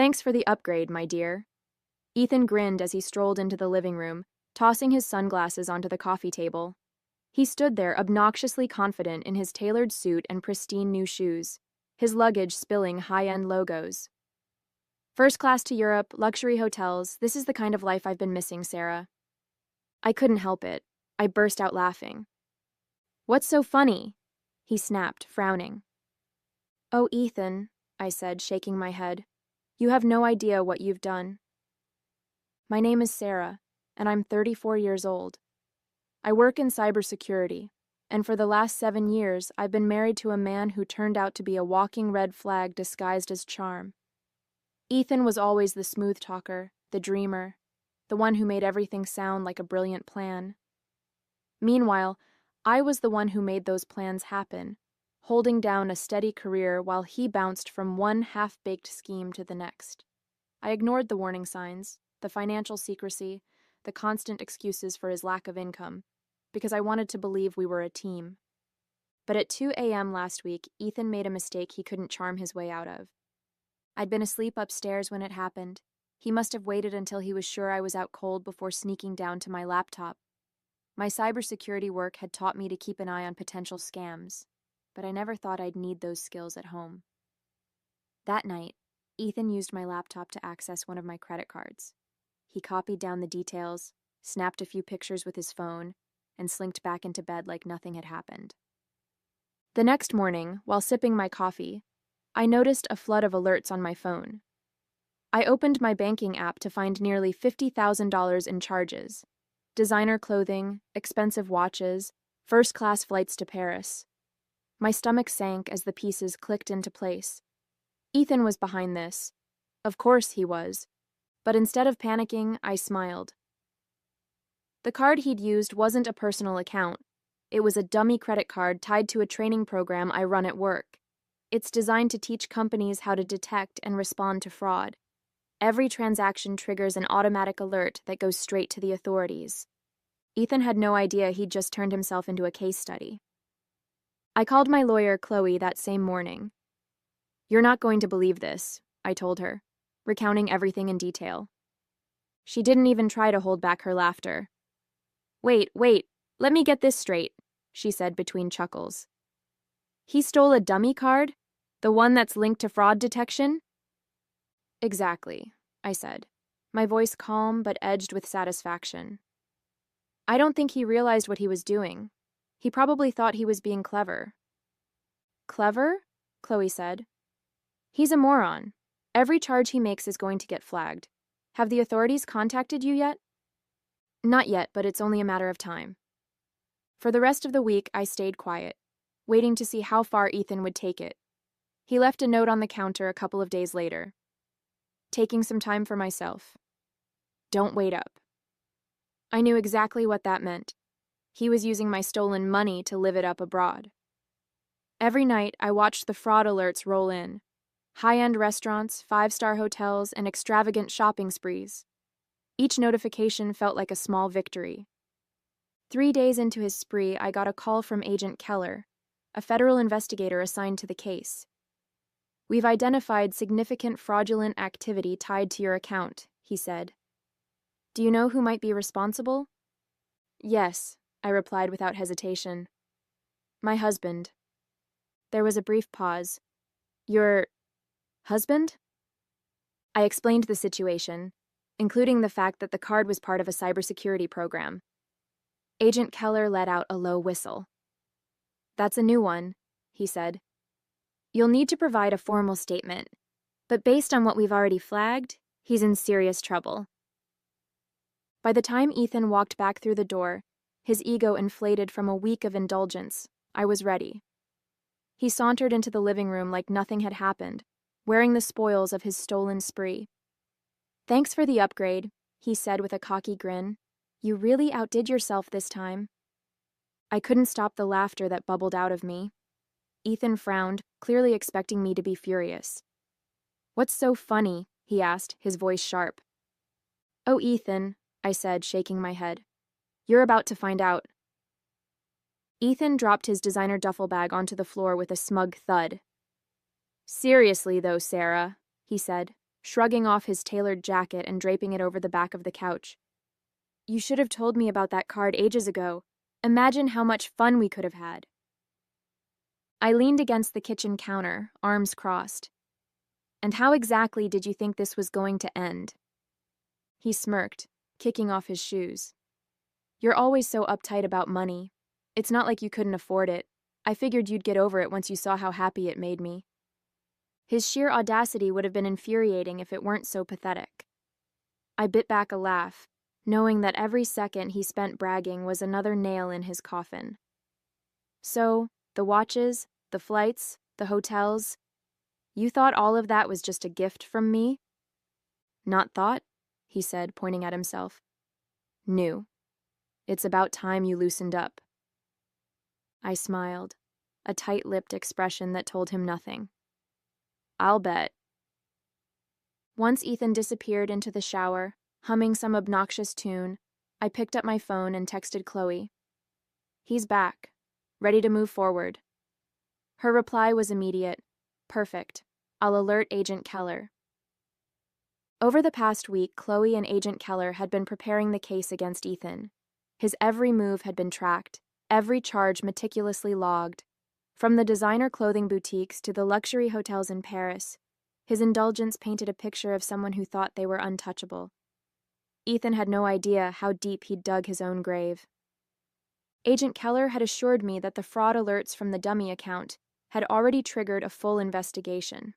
Thanks for the upgrade, my dear. Ethan grinned as he strolled into the living room, tossing his sunglasses onto the coffee table. He stood there obnoxiously confident in his tailored suit and pristine new shoes, his luggage spilling high-end logos. First class to Europe, luxury hotels, this is the kind of life I've been missing, Sarah. I couldn't help it. I burst out laughing. What's so funny? He snapped, frowning. Oh, Ethan, I said, shaking my head. You have no idea what you've done. My name is Sarah, and I'm 34 years old. I work in cybersecurity, and for the last 7 years, I've been married to a man who turned out to be a walking red flag disguised as charm. Ethan was always the smooth talker, the dreamer, the one who made everything sound like a brilliant plan. Meanwhile, I was the one who made those plans happen, holding down a steady career while he bounced from one half-baked scheme to the next. I ignored the warning signs, the financial secrecy, the constant excuses for his lack of income, because I wanted to believe we were a team. But at 2 a.m. last week, Ethan made a mistake he couldn't charm his way out of. I'd been asleep upstairs when it happened. He must have waited until he was sure I was out cold before sneaking down to my laptop. My cybersecurity work had taught me to keep an eye on potential scams, but I never thought I'd need those skills at home. That night, Ethan used my laptop to access one of my credit cards. He copied down the details, snapped a few pictures with his phone, and slinked back into bed like nothing had happened. The next morning, while sipping my coffee, I noticed a flood of alerts on my phone. I opened my banking app to find nearly $50,000 in charges. Designer clothing, expensive watches, first-class flights to Paris. My stomach sank as the pieces clicked into place. Ethan was behind this. Of course he was. But instead of panicking, I smiled. The card he'd used wasn't a personal account. It was a dummy credit card tied to a training program I run at work. It's designed to teach companies how to detect and respond to fraud. Every transaction triggers an automatic alert that goes straight to the authorities. Ethan had no idea he'd just turned himself into a case study. I called my lawyer, Chloe, that same morning. You're not going to believe this, I told her, recounting everything in detail. She didn't even try to hold back her laughter. Wait, let me get this straight, she said between chuckles. He stole a dummy card? The one that's linked to fraud detection? Exactly, I said, my voice calm but edged with satisfaction. I don't think he realized what he was doing. He probably thought he was being clever. Clever? Chloe said. He's a moron. Every charge he makes is going to get flagged. Have the authorities contacted you yet? Not yet, but it's only a matter of time. For the rest of the week, I stayed quiet, waiting to see how far Ethan would take it. He left a note on the counter a couple of days later. Taking some time for myself. Don't wait up. I knew exactly what that meant. He was using my stolen money to live it up abroad. Every night, I watched the fraud alerts roll in. High-end restaurants, 5-star hotels, and extravagant shopping sprees. Each notification felt like a small victory. 3 days into his spree, I got a call from Agent Keller, a federal investigator assigned to the case. We've identified significant fraudulent activity tied to your account, he said. Do you know who might be responsible? Yes, I replied without hesitation. My husband. There was a brief pause. Your husband? I explained the situation, including the fact that the card was part of a cybersecurity program. Agent Keller let out a low whistle. That's a new one, he said. You'll need to provide a formal statement, but based on what we've already flagged, he's in serious trouble. By the time Ethan walked back through the door, his ego inflated from a week of indulgence, I was ready. He sauntered into the living room like nothing had happened, wearing the spoils of his stolen spree. Thanks for the upgrade, he said with a cocky grin. You really outdid yourself this time. I couldn't stop the laughter that bubbled out of me. Ethan frowned, clearly expecting me to be furious. What's so funny? He asked, his voice sharp. Oh, Ethan, I said, shaking my head. You're about to find out. Ethan dropped his designer duffel bag onto the floor with a smug thud. Seriously, though, Sarah, he said, shrugging off his tailored jacket and draping it over the back of the couch. "You should have told me about that card ages ago. Imagine how much fun we could have had." I leaned against the kitchen counter, arms crossed. "And how exactly did you think this was going to end?" He smirked, kicking off his shoes. "You're always so uptight about money. It's not like you couldn't afford it. I figured you'd get over it once you saw how happy it made me." His sheer audacity would have been infuriating if it weren't so pathetic. I bit back a laugh, knowing that every second he spent bragging was another nail in his coffin. "So, the watches, the flights, the hotels, you thought all of that was just a gift from me?" "Not thought," he said, pointing at himself. "Knew. It's about time you loosened up." I smiled, a tight-lipped expression that told him nothing. "I'll bet." Once Ethan disappeared into the shower, humming some obnoxious tune, I picked up my phone and texted Chloe. "He's back. Ready to move forward." Her reply was immediate. "Perfect. I'll alert Agent Keller." Over the past week, Chloe and Agent Keller had been preparing the case against Ethan. His every move had been tracked, every charge meticulously logged. From the designer clothing boutiques to the luxury hotels in Paris, his indulgence painted a picture of someone who thought they were untouchable. Ethan had no idea how deep he'd dug his own grave. Agent Keller had assured me that the fraud alerts from the dummy account had already triggered a full investigation.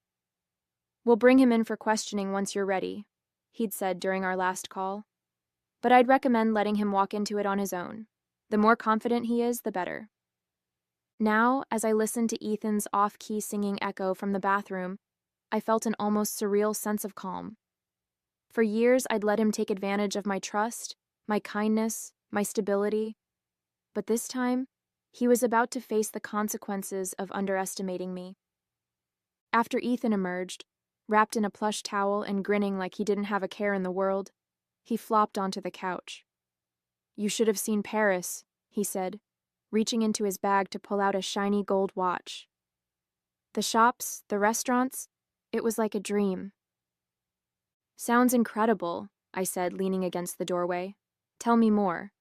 "We'll bring him in for questioning once you're ready," he'd said during our last call. "But I'd recommend letting him walk into it on his own. The more confident he is, the better." Now, as I listened to Ethan's off-key singing echo from the bathroom, I felt an almost surreal sense of calm. For years, I'd let him take advantage of my trust, my kindness, my stability. But this time, he was about to face the consequences of underestimating me. After Ethan emerged, wrapped in a plush towel and grinning like he didn't have a care in the world, he flopped onto the couch. "You should have seen Paris," he said, reaching into his bag to pull out a shiny gold watch. "The shops, the restaurants, it was like a dream." "Sounds incredible," I said, leaning against the doorway. "Tell me more."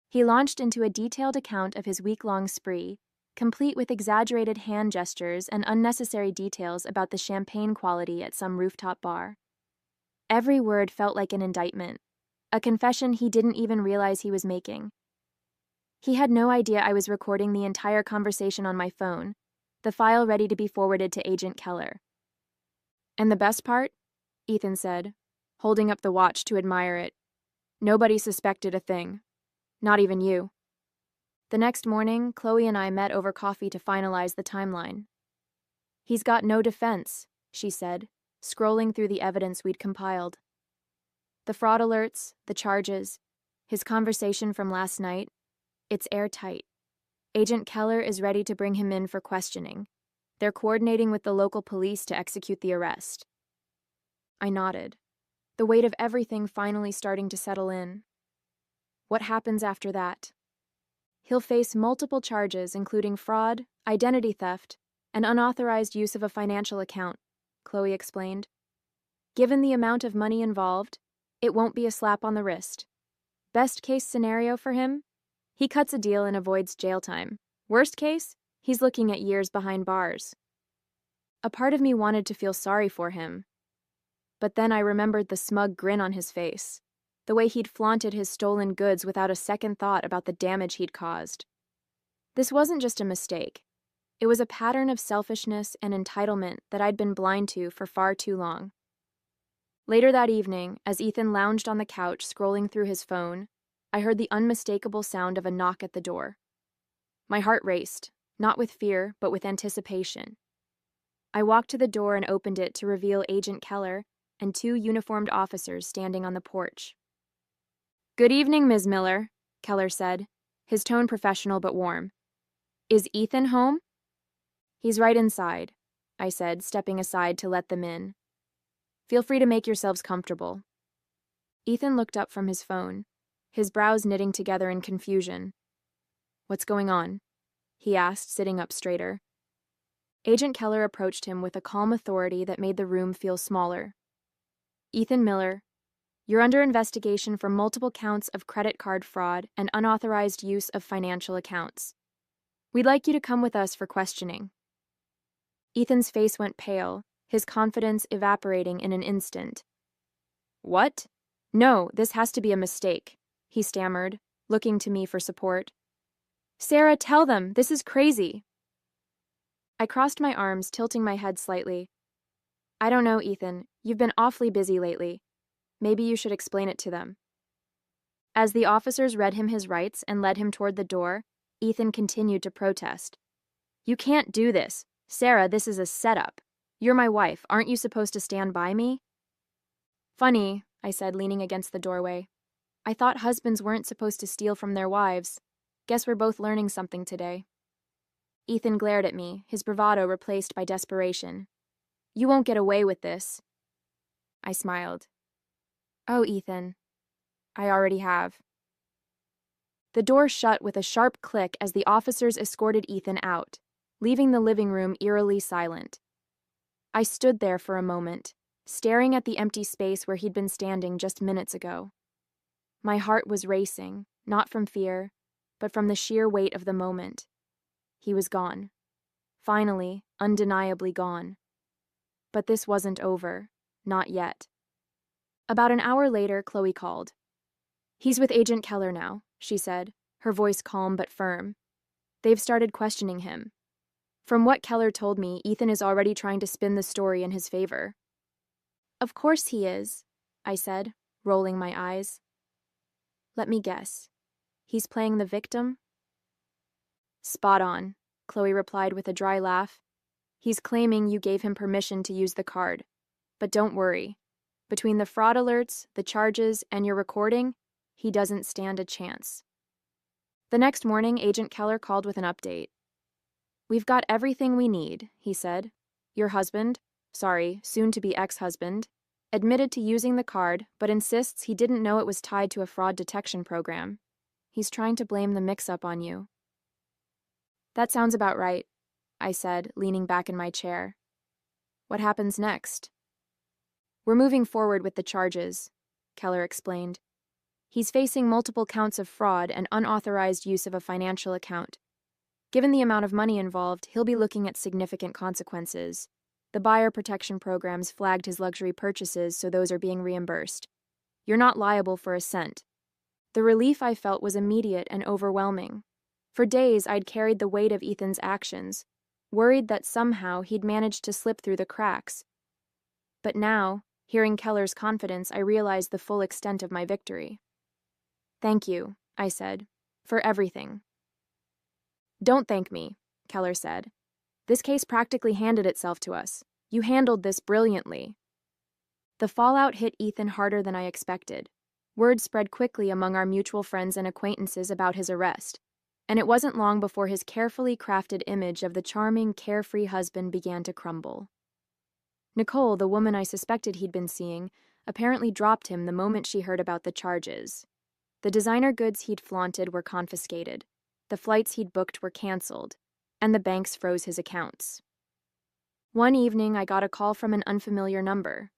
He launched into a detailed account of his week-long spree, complete with exaggerated hand gestures and unnecessary details about the champagne quality at some rooftop bar. Every word felt like an indictment, a confession he didn't even realize he was making. He had no idea I was recording the entire conversation on my phone, the file ready to be forwarded to Agent Keller. "And the best part?" Ethan said, holding up the watch to admire it. "Nobody suspected a thing. Not even you." The next morning, Chloe and I met over coffee to finalize the timeline. "He's got no defense," she said, scrolling through the evidence we'd compiled. "The fraud alerts, the charges, his conversation from last night, it's airtight. Agent Keller is ready to bring him in for questioning. They're coordinating with the local police to execute the arrest." I nodded, the weight of everything finally starting to settle in. "What happens after that?" "He'll face multiple charges, including fraud, identity theft, and unauthorized use of a financial account," Chloe explained. "Given the amount of money involved, it won't be a slap on the wrist. Best case scenario for him? He cuts a deal and avoids jail time. Worst case? He's looking at years behind bars." A part of me wanted to feel sorry for him. But then I remembered the smug grin on his face, the way he'd flaunted his stolen goods without a second thought about the damage he'd caused. This wasn't just a mistake. It was a pattern of selfishness and entitlement that I'd been blind to for far too long. Later that evening, as Ethan lounged on the couch scrolling through his phone, I heard the unmistakable sound of a knock at the door. My heart raced, not with fear, but with anticipation. I walked to the door and opened it to reveal Agent Keller and two uniformed officers standing on the porch. "Good evening, Ms. Miller," Keller said, his tone professional but warm. "Is Ethan home?" "He's right inside," I said, stepping aside to let them in. "Feel free to make yourselves comfortable." Ethan looked up from his phone, his brows knitting together in confusion. "What's going on?" he asked, sitting up straighter. Agent Keller approached him with a calm authority that made the room feel smaller. Ethan Miller, you're under investigation for multiple counts of credit card fraud and unauthorized use of financial accounts. We'd like you to come with us for questioning. Ethan's face went pale, his confidence evaporating in an instant. What? No, this has to be a mistake, he stammered, looking to me for support. Sarah, tell them, this is crazy. I crossed my arms, tilting my head slightly. I don't know, Ethan. You've been awfully busy lately. Maybe you should explain it to them. As the officers read him his rights and led him toward the door, Ethan continued to protest. You can't do this. Sarah, this is a setup. You're my wife. Aren't you supposed to stand by me? Funny, I said, leaning against the doorway. I thought husbands weren't supposed to steal from their wives. Guess we're both learning something today. Ethan glared at me, his bravado replaced by desperation. You won't get away with this. I smiled. Oh, Ethan. I already have. The door shut with a sharp click as the officers escorted Ethan out, leaving the living room eerily silent. I stood there for a moment, staring at the empty space where he'd been standing just minutes ago. My heart was racing, not from fear, but from the sheer weight of the moment. He was gone. Finally, undeniably gone. But this wasn't over. Not yet. About an hour later, Chloe called. He's with Agent Keller now, she said, her voice calm but firm. They've started questioning him. From what Keller told me, Ethan is already trying to spin the story in his favor. Of course he is, I said, rolling my eyes. Let me guess. He's playing the victim? Spot on, Chloe replied with a dry laugh. He's claiming you gave him permission to use the card. But don't worry. Between the fraud alerts, the charges, and your recording, he doesn't stand a chance. The next morning, Agent Keller called with an update. We've got everything we need, he said. Your husband, soon-to-be ex-husband, admitted to using the card, but insists he didn't know it was tied to a fraud detection program. He's trying to blame the mix-up on you. That sounds about right, I said, leaning back in my chair. What happens next? We're moving forward with the charges, Keller explained. He's facing multiple counts of fraud and unauthorized use of a financial account. Given the amount of money involved, he'll be looking at significant consequences. The buyer protection programs flagged his luxury purchases, so those are being reimbursed. You're not liable for a cent. The relief I felt was immediate and overwhelming. For days, I'd carried the weight of Ethan's actions, worried that somehow he'd managed to slip through the cracks. But now, hearing Keller's confidence, I realized the full extent of my victory. Thank you, I said, for everything. Don't thank me, Keller said. This case practically handed itself to us. You handled this brilliantly. The fallout hit Ethan harder than I expected. Word spread quickly among our mutual friends and acquaintances about his arrest, and it wasn't long before his carefully crafted image of the charming, carefree husband began to crumble. Nicole, the woman I suspected he'd been seeing, apparently dropped him the moment she heard about the charges. The designer goods he'd flaunted were confiscated, the flights he'd booked were canceled, and the banks froze his accounts. One evening, I got a call from an unfamiliar number.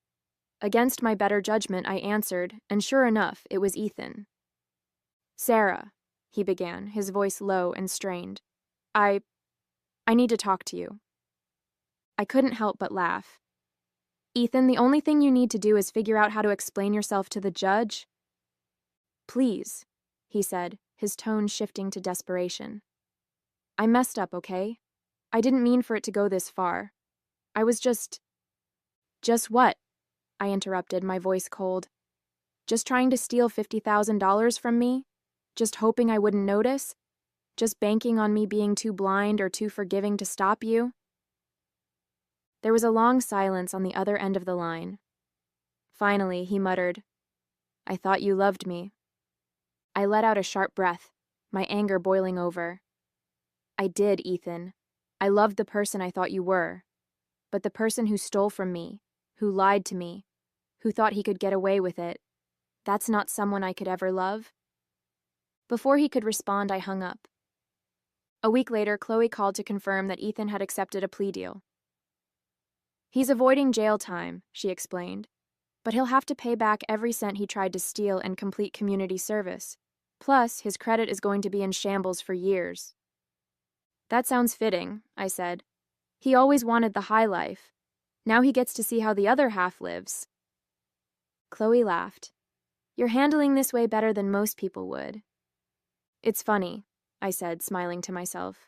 Against my better judgment, I answered, and sure enough, it was Ethan. Sarah, he began, his voice low and strained. I need to talk to you. I couldn't help but laugh. Ethan, the only thing you need to do is figure out how to explain yourself to the judge. Please, he said, his tone shifting to desperation. I messed up, okay? I didn't mean for it to go this far. I was just... Just what? I interrupted, my voice cold. Just trying to steal $50,000 from me? Just hoping I wouldn't notice? Just banking on me being too blind or too forgiving to stop you? There was a long silence on the other end of the line. Finally, he muttered, I thought you loved me. I let out a sharp breath, my anger boiling over. I did, Ethan. I loved the person I thought you were. But the person who stole from me, who lied to me, who thought he could get away with it, that's not someone I could ever love. Before he could respond, I hung up. A week later, Chloe called to confirm that Ethan had accepted a plea deal. He's avoiding jail time, she explained. But he'll have to pay back every cent he tried to steal and complete community service. Plus, his credit is going to be in shambles for years. That sounds fitting, I said. He always wanted the high life. Now he gets to see how the other half lives. Chloe laughed. You're handling this way better than most people would. It's funny, I said, smiling to myself.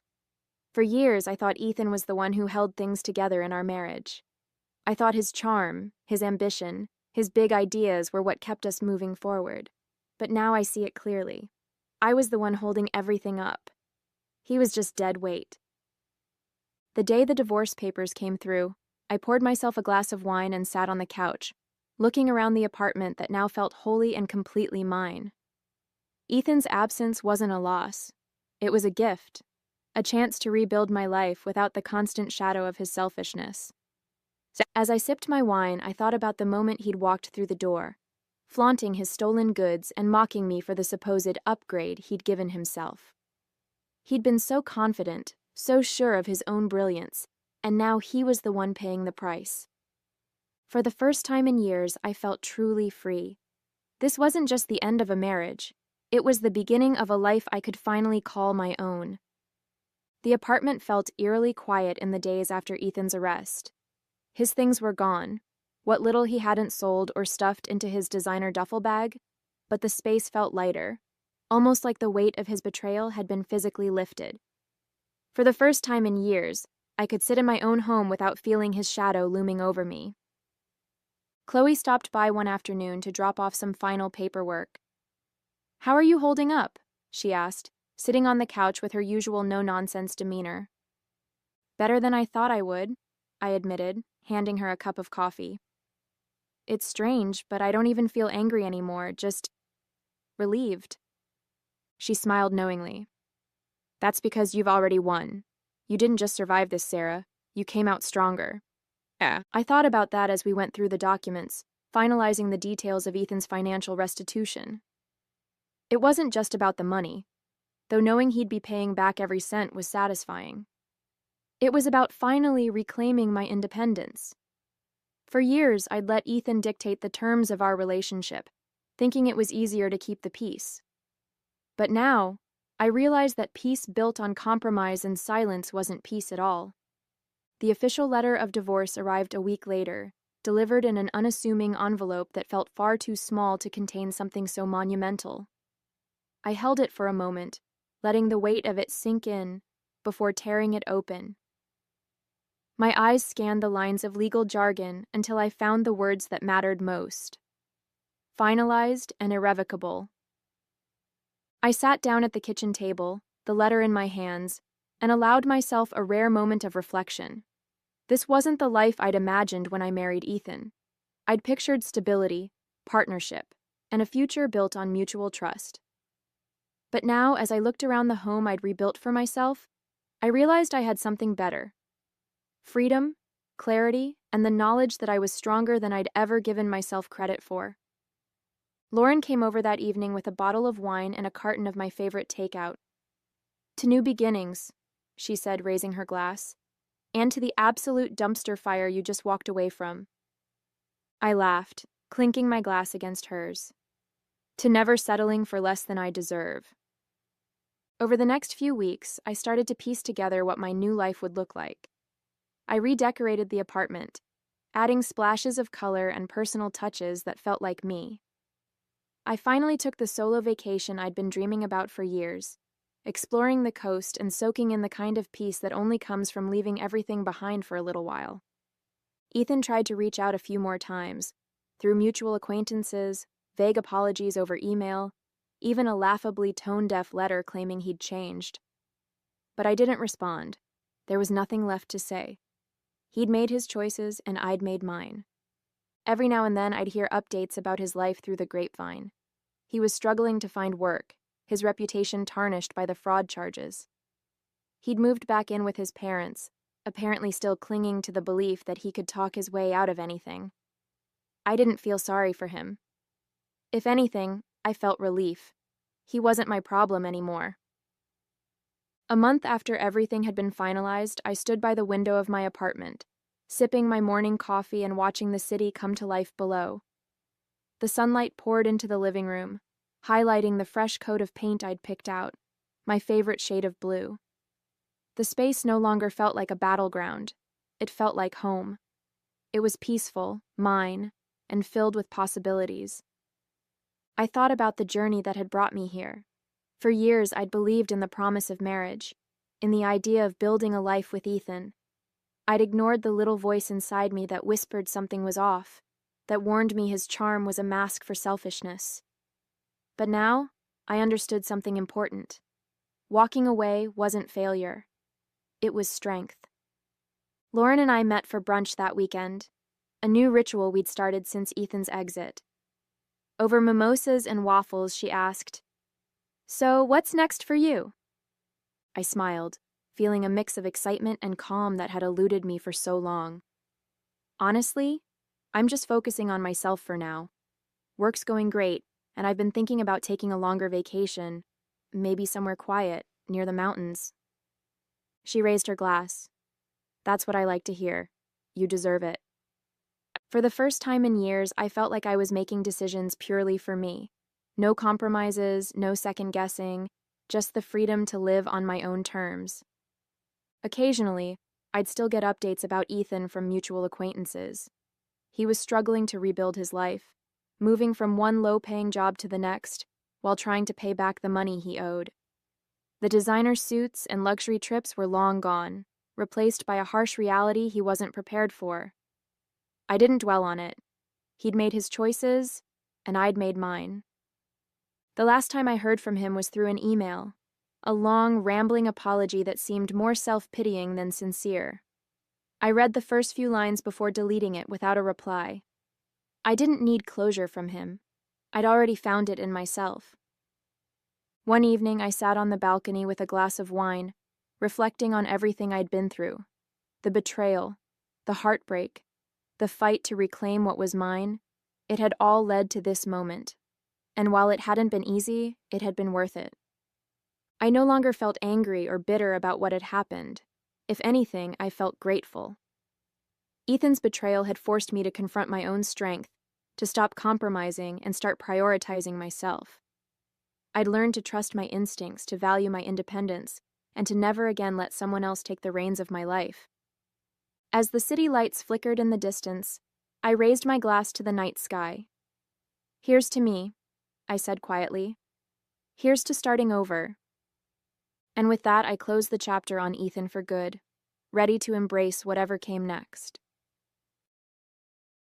For years, I thought Ethan was the one who held things together in our marriage. I thought his charm, his ambition, his big ideas were what kept us moving forward. But now I see it clearly. I was the one holding everything up. He was just dead weight. The day the divorce papers came through, I poured myself a glass of wine and sat on the couch, looking around the apartment that now felt wholly and completely mine. Ethan's absence wasn't a loss. It was a gift, a chance to rebuild my life without the constant shadow of his selfishness. As I sipped my wine, I thought about the moment he'd walked through the door, flaunting his stolen goods and mocking me for the supposed upgrade he'd given himself. He'd been so confident, so sure of his own brilliance, and now he was the one paying the price. For the first time in years, I felt truly free. This wasn't just the end of a marriage. It was the beginning of a life I could finally call my own. The apartment felt eerily quiet in the days after Ethan's arrest. His things were gone, what little he hadn't sold or stuffed into his designer duffel bag, but the space felt lighter, almost like the weight of his betrayal had been physically lifted. For the first time in years, I could sit in my own home without feeling his shadow looming over me. Chloe stopped by one afternoon to drop off some final paperwork. "How are you holding up?" she asked, sitting on the couch with her usual no-nonsense demeanor. "Better than I thought I would," I admitted, handing her a cup of coffee. "It's strange, but I don't even feel angry anymore, just relieved." She smiled knowingly. "That's because you've already won. You didn't just survive this, Sarah. You came out stronger." Yeah. I thought about that as we went through the documents, finalizing the details of Ethan's financial restitution. It wasn't just about the money, though knowing he'd be paying back every cent was satisfying. It was about finally reclaiming my independence. For years, I'd let Ethan dictate the terms of our relationship, thinking it was easier to keep the peace. But now, I realized that peace built on compromise and silence wasn't peace at all. The official letter of divorce arrived a week later, delivered in an unassuming envelope that felt far too small to contain something so monumental. I held it for a moment, letting the weight of it sink in, before tearing it open. My eyes scanned the lines of legal jargon until I found the words that mattered most. Finalized and irrevocable. I sat down at the kitchen table, the letter in my hands, and allowed myself a rare moment of reflection. This wasn't the life I'd imagined when I married Ethan. I'd pictured stability, partnership, and a future built on mutual trust. But now, as I looked around the home I'd rebuilt for myself, I realized I had something better. Freedom, clarity, and the knowledge that I was stronger than I'd ever given myself credit for. Lauren came over that evening with a bottle of wine and a carton of my favorite takeout. "To new beginnings," she said, raising her glass, "and to the absolute dumpster fire you just walked away from." I laughed, clinking my glass against hers. "To never settling for less than I deserve." Over the next few weeks, I started to piece together what my new life would look like. I redecorated the apartment, adding splashes of color and personal touches that felt like me. I finally took the solo vacation I'd been dreaming about for years, exploring the coast and soaking in the kind of peace that only comes from leaving everything behind for a little while. Ethan tried to reach out a few more times, through mutual acquaintances, vague apologies over email, even a laughably tone-deaf letter claiming he'd changed. But I didn't respond. There was nothing left to say. He'd made his choices, and I'd made mine. Every now and then I'd hear updates about his life through the grapevine. He was struggling to find work, his reputation tarnished by the fraud charges. He'd moved back in with his parents, apparently still clinging to the belief that he could talk his way out of anything. I didn't feel sorry for him. If anything, I felt relief. He wasn't my problem anymore. A month after everything had been finalized, I stood by the window of my apartment, sipping my morning coffee and watching the city come to life below. The sunlight poured into the living room, highlighting the fresh coat of paint I'd picked out, my favorite shade of blue. The space no longer felt like a battleground. It felt like home. It was peaceful, mine, and filled with possibilities. I thought about the journey that had brought me here. For years, I'd believed in the promise of marriage, in the idea of building a life with Ethan. I'd ignored the little voice inside me that whispered something was off, that warned me his charm was a mask for selfishness. But now, I understood something important. Walking away wasn't failure. It was strength. Lauren and I met for brunch that weekend, a new ritual we'd started since Ethan's exit. Over mimosas and waffles, she asked, "So, what's next for you?" I smiled, feeling a mix of excitement and calm that had eluded me for so long. Honestly, I'm just focusing on myself for now. Work's going great, and I've been thinking about taking a longer vacation, maybe somewhere quiet, near the mountains. She raised her glass. "That's what I like to hear. You deserve it." For the first time in years, I felt like I was making decisions purely for me. No compromises, no second guessing, just the freedom to live on my own terms. Occasionally, I'd still get updates about Ethan from mutual acquaintances. He was struggling to rebuild his life, moving from one low-paying job to the next, while trying to pay back the money he owed. The designer suits and luxury trips were long gone, replaced by a harsh reality he wasn't prepared for. I didn't dwell on it. He'd made his choices, and I'd made mine. The last time I heard from him was through an email, a long, rambling apology that seemed more self-pitying than sincere. I read the first few lines before deleting it without a reply. I didn't need closure from him. I'd already found it in myself. One evening, I sat on the balcony with a glass of wine, reflecting on everything I'd been through. The betrayal, the heartbreak, the fight to reclaim what was mine. It had all led to this moment. And while it hadn't been easy, it had been worth it. I no longer felt angry or bitter about what had happened. If anything, I felt grateful. Ethan's betrayal had forced me to confront my own strength, to stop compromising and start prioritizing myself. I'd learned to trust my instincts, to value my independence, and to never again let someone else take the reins of my life. As the city lights flickered in the distance, I raised my glass to the night sky. "Here's to me," I said quietly. "Here's to starting over." And with that, I closed the chapter on Ethan for good, ready to embrace whatever came next.